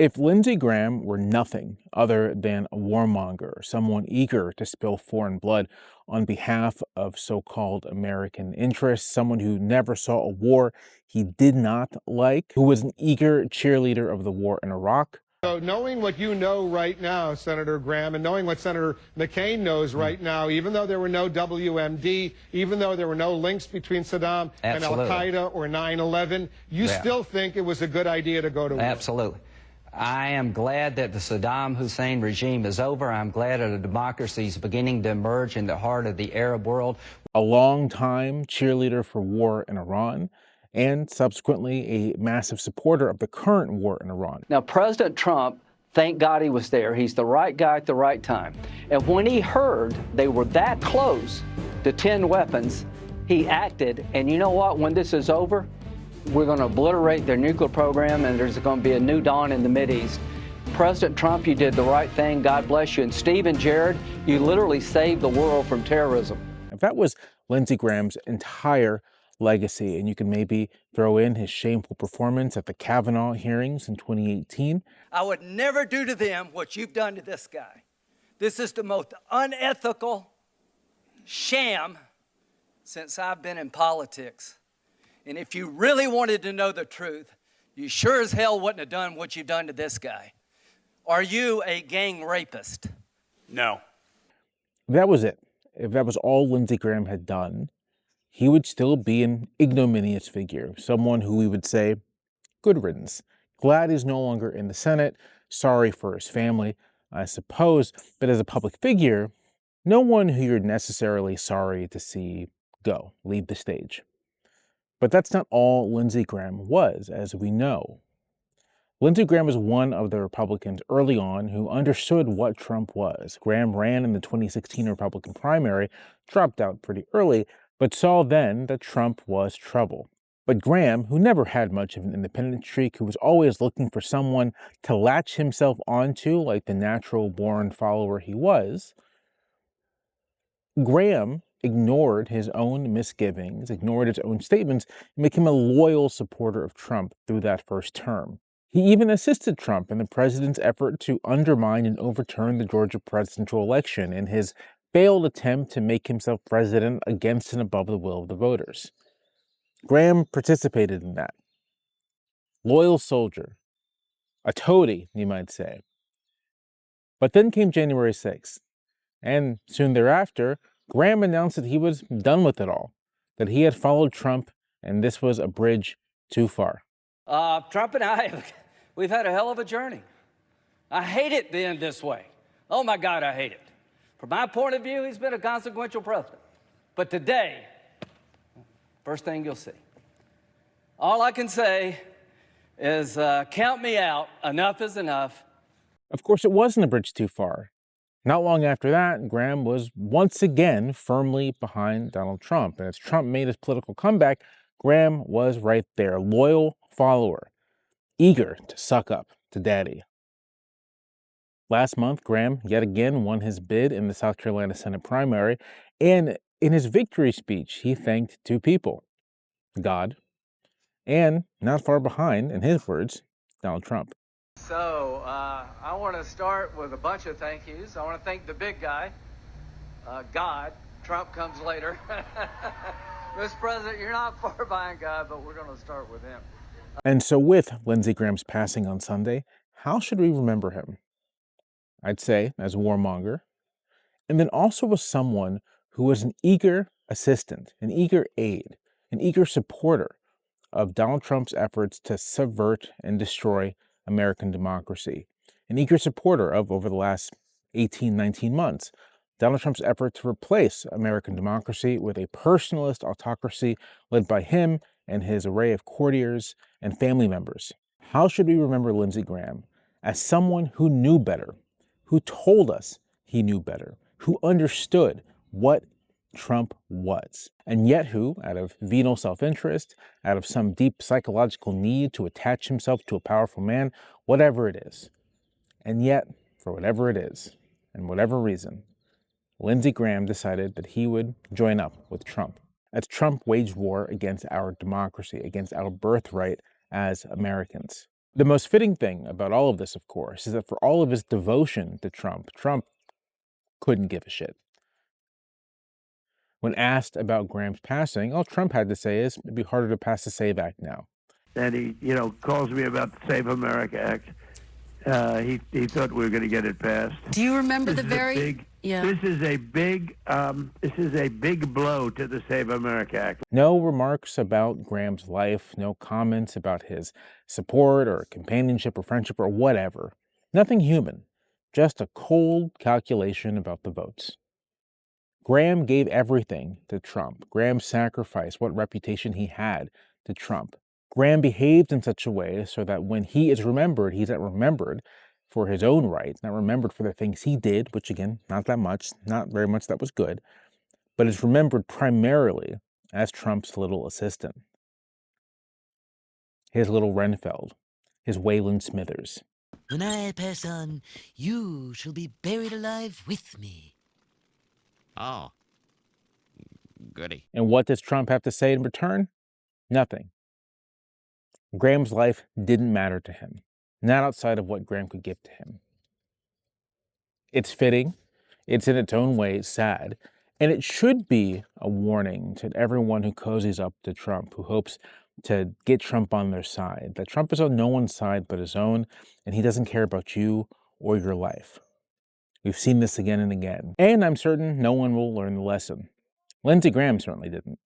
If Lindsey Graham were nothing other than a warmonger, someone eager to spill foreign blood on behalf of so-called American interests, someone who never saw a war he did not like, who was an eager cheerleader of the war in Iraq. So knowing what you know right now, Senator Graham, and knowing what Senator McCain knows right now, even though there were no WMD, even though there were no links between Saddam and Al-Qaeda or 9/11, you still think it was a good idea to go to war? Absolutely. I am glad that the Saddam Hussein regime is over. I'm glad that a democracy is beginning to emerge in the heart of the Arab world. A long-time cheerleader for war in Iran, and subsequently a massive supporter of the current war in Iran. Now, President Trump, thank God he was there. He's the right guy at the right time. And when he heard they were that close to 10 weapons, he acted. And you know what? When this is over, we're going to obliterate their nuclear program, and there's going to be a new dawn in the Mideast. President Trump, you did the right thing. God bless you. And Steve and Jared, you literally saved the world from terrorism. If that was Lindsey Graham's entire legacy, and you can maybe throw in his shameful performance at the Kavanaugh hearings in 2018. I would never do to them what you've done to this guy. This is the most unethical sham since I've been in politics. And if you really wanted to know the truth, you sure as hell wouldn't have done what you've done to this guy. Are you a gang rapist? No. That was it. If that was all Lindsey Graham had done, he would still be an ignominious figure, someone who we would say, good riddance. Glad he's no longer in the Senate, sorry for his family, I suppose, but as a public figure, no one who you're necessarily sorry to see go, leave the stage. But that's not all Lindsey Graham was, as we know. Lindsey Graham was one of the Republicans early on who understood what Trump was. Graham ran in the 2016 Republican primary, dropped out pretty early, but saw then that Trump was trouble. But Graham, who never had much of an independent streak, who was always looking for someone to latch himself onto like the natural-born follower he was, Graham ignored his own misgivings, ignored his own statements, and became a loyal supporter of Trump through that first term. He even assisted Trump in the president's effort to undermine and overturn the Georgia presidential election in his failed attempt to make himself president against and above the will of the voters. Graham participated in that. Loyal soldier. A toady, you might say. But then came January 6th, and soon thereafter, Graham announced that he was done with it all, that he had followed Trump, and this was a bridge too far. Trump and I, we've had a hell of a journey. I hate it being this way. Oh my God, I hate it. From my point of view, he's been a consequential president. But today, first thing you'll see. All I can say is count me out. Enough is enough. Of course, it wasn't a bridge too far. Not long after that, Graham was once again firmly behind Donald Trump. And as Trump made his political comeback, Graham was right there, loyal follower, eager to suck up to daddy. Last month, Graham yet again won his bid in the South Carolina Senate primary, and in his victory speech, he thanked two people, God, and not far behind, in his words, Donald Trump. So, I want to start with a bunch of thank yous. I want to thank the big guy, God. Trump comes later. Mr. President, you're not far behind God, but we're going to start with him. And so with Lindsey Graham's passing on Sunday, how should we remember him? I'd say as a warmonger, and then also as someone who was an eager assistant, an eager aide, an eager supporter of Donald Trump's efforts to subvert and destroy American democracy, an eager supporter of, over the last 18, 19 months, Donald Trump's effort to replace American democracy with a personalist autocracy led by him and his array of courtiers and family members. How should we remember Lindsey Graham? As someone who knew better, who told us he knew better, who understood what Trump was, and yet who, out of venal self-interest, out of some deep psychological need to attach himself to a powerful man, whatever it is, and yet, for whatever it is, and whatever reason, Lindsey Graham decided that he would join up with Trump, as Trump waged war against our democracy, against our birthright as Americans. The most fitting thing about all of this, of course, is that for all of his devotion to Trump, Trump couldn't give a shit. When asked about Graham's passing, all Trump had to say is, it'd be harder to pass the SAVE Act now. And he, calls me about the Save America Act. He thought we were going to get it passed. Do you remember This is a big blow to the Save America Act. No remarks about Graham's life, no comments about his support or companionship or friendship or whatever. Nothing human, just a cold calculation about the votes. Graham gave everything to Trump. Graham sacrificed what reputation he had to Trump. Graham behaved in such a way so that when he is remembered, he's not remembered for his own right, not remembered for the things he did, which again, not that much, not very much that was good, but is remembered primarily as Trump's little assistant. His little Renfeld, his Wayland Smithers. When I pass on, you shall be buried alive with me. Oh, goody. And what does Trump have to say in return? Nothing. Graham's life didn't matter to him, not outside of what Graham could give to him. It's fitting, it's in its own way sad, and it should be a warning to everyone who cozies up to Trump, who hopes to get Trump on their side, that Trump is on no one's side but his own, and he doesn't care about you or your life. We've seen this again and again, and I'm certain no one will learn the lesson. Lindsey Graham certainly didn't.